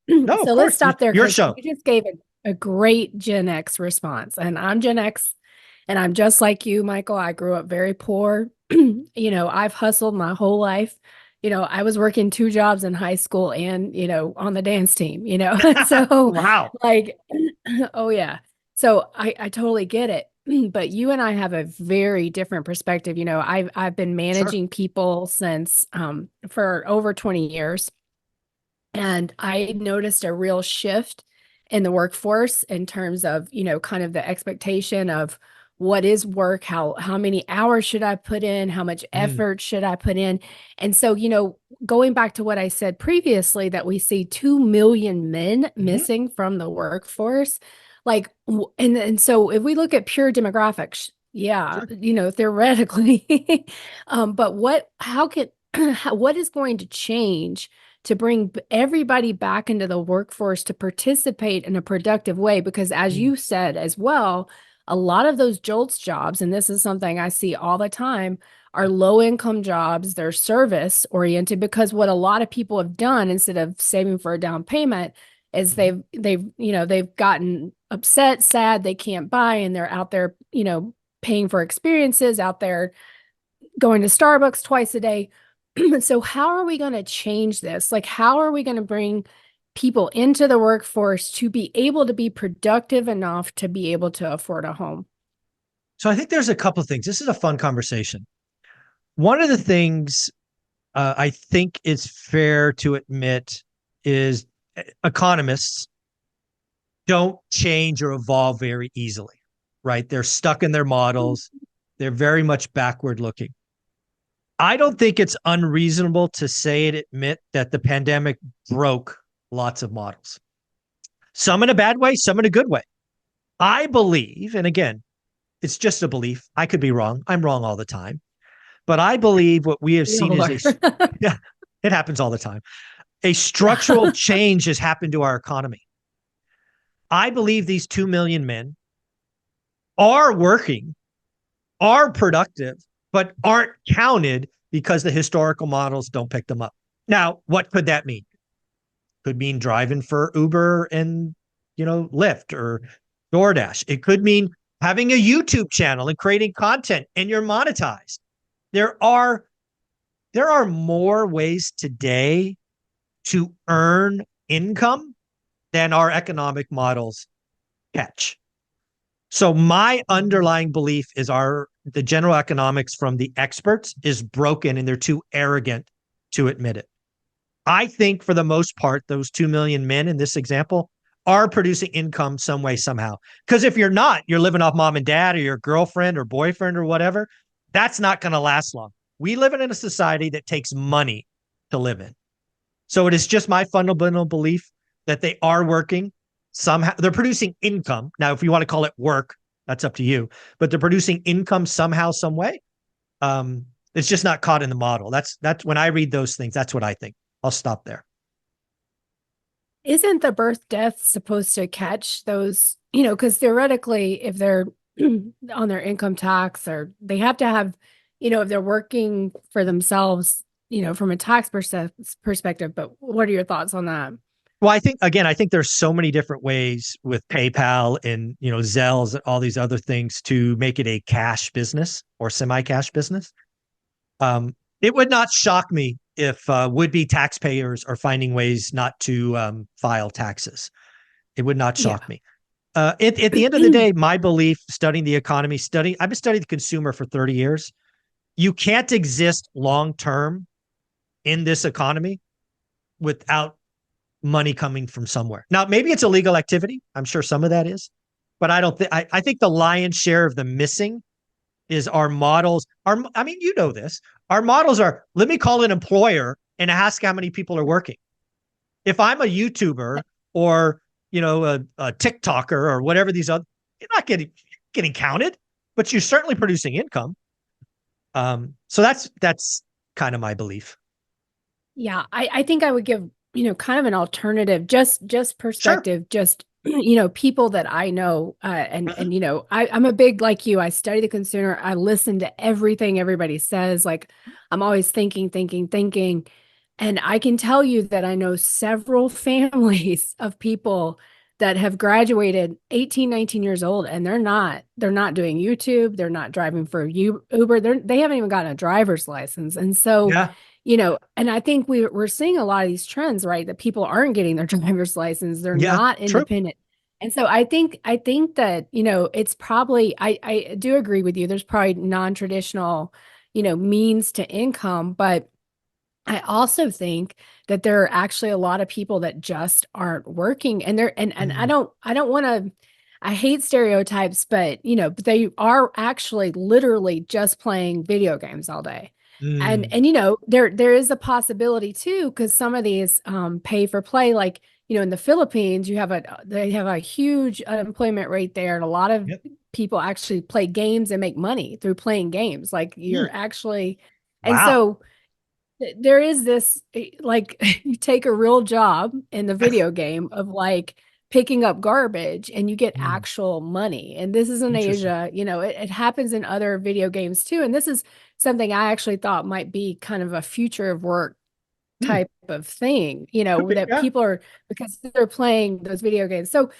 No, of So let's course. stop there Your because show. you just gave a great Gen X response. And I'm Gen X and I'm just like you, Michael. I grew up very poor. I've hustled my whole life. I was working two jobs in high school and, on the dance team. So Wow. like, oh yeah. So I totally get it. But you and I have a very different perspective. I've been Sure. managing people since for over 20 years. And I noticed a real shift in the workforce in terms of, kind of the expectation of what is work, how many hours should I put in, how much Mm, effort should I put in. And so, going back to what I said previously, that we see 2 million men mhm, missing from the workforce, like, and so if we look at pure demographics, yeah, sure. theoretically, but what is going to change to bring everybody back into the workforce to participate in a productive way? Because as Mm, you said as well, a lot of those JOLTS jobs, and this is something I see all the time, are low income jobs. They're service oriented because what a lot of people have done instead of saving for a down payment is mhm. they've gotten upset, sad, they can't buy, and they're out there, paying for experiences out there going to Starbucks twice a day. So how are we going to change this? Like, how are we going to bring people into the workforce to be able to be productive enough to be able to afford a home? So I think there's a couple of things. This is a fun conversation. One of the things I think is fair to admit is economists don't change or evolve very easily, right? They're stuck in their models. They're very much backward looking. I don't think it's unreasonable to say and admit that the pandemic broke lots of models, some in a bad way, some in a good way. I believe, and again, it's just a belief. I could be wrong. I'm wrong all the time. But I believe what we have We seen all is are. yeah, it happens all the time. A structural Yeah. change has happened to our economy. I believe these 2 million men are working, are productive, but aren't counted because the historical models don't pick them up. Now, what could that mean? Could mean driving for Uber and, Lyft or DoorDash. It could mean having a YouTube channel and creating content and you're monetized. There are there are more ways today to earn income than our economic models catch. So my underlying belief is the general economics from the experts is broken and they're too arrogant to admit it. I think for the most part, those 2 million men in this example are producing income some way, somehow. Because if you're not, you're living off mom and dad or your girlfriend or boyfriend or whatever, that's not going to last long. We live in a society that takes money to live in. So it is just my fundamental belief that they are working somehow. They're producing income. Now, if you want to call it work, that's up to you, but they're producing income somehow, some way. It's just not caught in the model. That's when I read those things, that's what I think. I'll stop there. Isn't the birth death supposed to catch those, because theoretically, if they're on their income tax or they have to have, if they're working for themselves, from a tax perspective, but what are your thoughts on that? Well, I think there's so many different ways with PayPal and Zells and all these other things to make it a cash business or semi-cash business. It would not shock me if would-be taxpayers are finding ways not to file taxes. It would not Yeah. shock me. At the end of the day, my belief, studying the economy, I've been studying the consumer for 30 years. You can't exist long term in this economy without money coming from somewhere. Now, maybe it's illegal activity. I'm sure some of that is, but I don't think I think the lion's share of the missing is our models. I mean, you know this. Our models are let me call an employer and ask how many people are working. If I'm a YouTuber or a TikToker or whatever these other, you're not getting counted, but you're certainly producing income. So that's kind of my belief. Yeah, I think I would give, kind of an alternative, just Sure. perspective, just people that I know, and Mhm. I'm a big like you. I study the consumer. I listen to everything everybody says. Like I'm always thinking, thinking, thinking. And I can tell you that I know several families of people that have graduated 18, 19 years old, and they're not doing YouTube, they're not driving for Uber, they haven't even gotten a driver's license. And so, Yeah. and I think we're seeing a lot of these trends, right? That people aren't getting their driver's license, they're Yeah. not True. independent. And so I think that, it's probably I do agree with you. There's probably non-traditional, means to income, but I also think that there are actually a lot of people that just aren't working, and they're and Mm, I don't want to, I hate stereotypes, but but they are actually literally just playing video games all day. And mm, there is a possibility too, because some of these pay for play, like in the Philippines, they have a huge unemployment rate there, and a lot of yep. people actually play games and make money through playing games. Like Mm, you're actually, and wow. so there is this like you take a real job in the video game of like picking up garbage and you get Mm, actual money. And this is in interesting. Asia, it happens in other video games too. And this is something I actually thought might be kind of a future of work Mm, type of thing, could be. that Yeah. people are, because they're playing those video games. So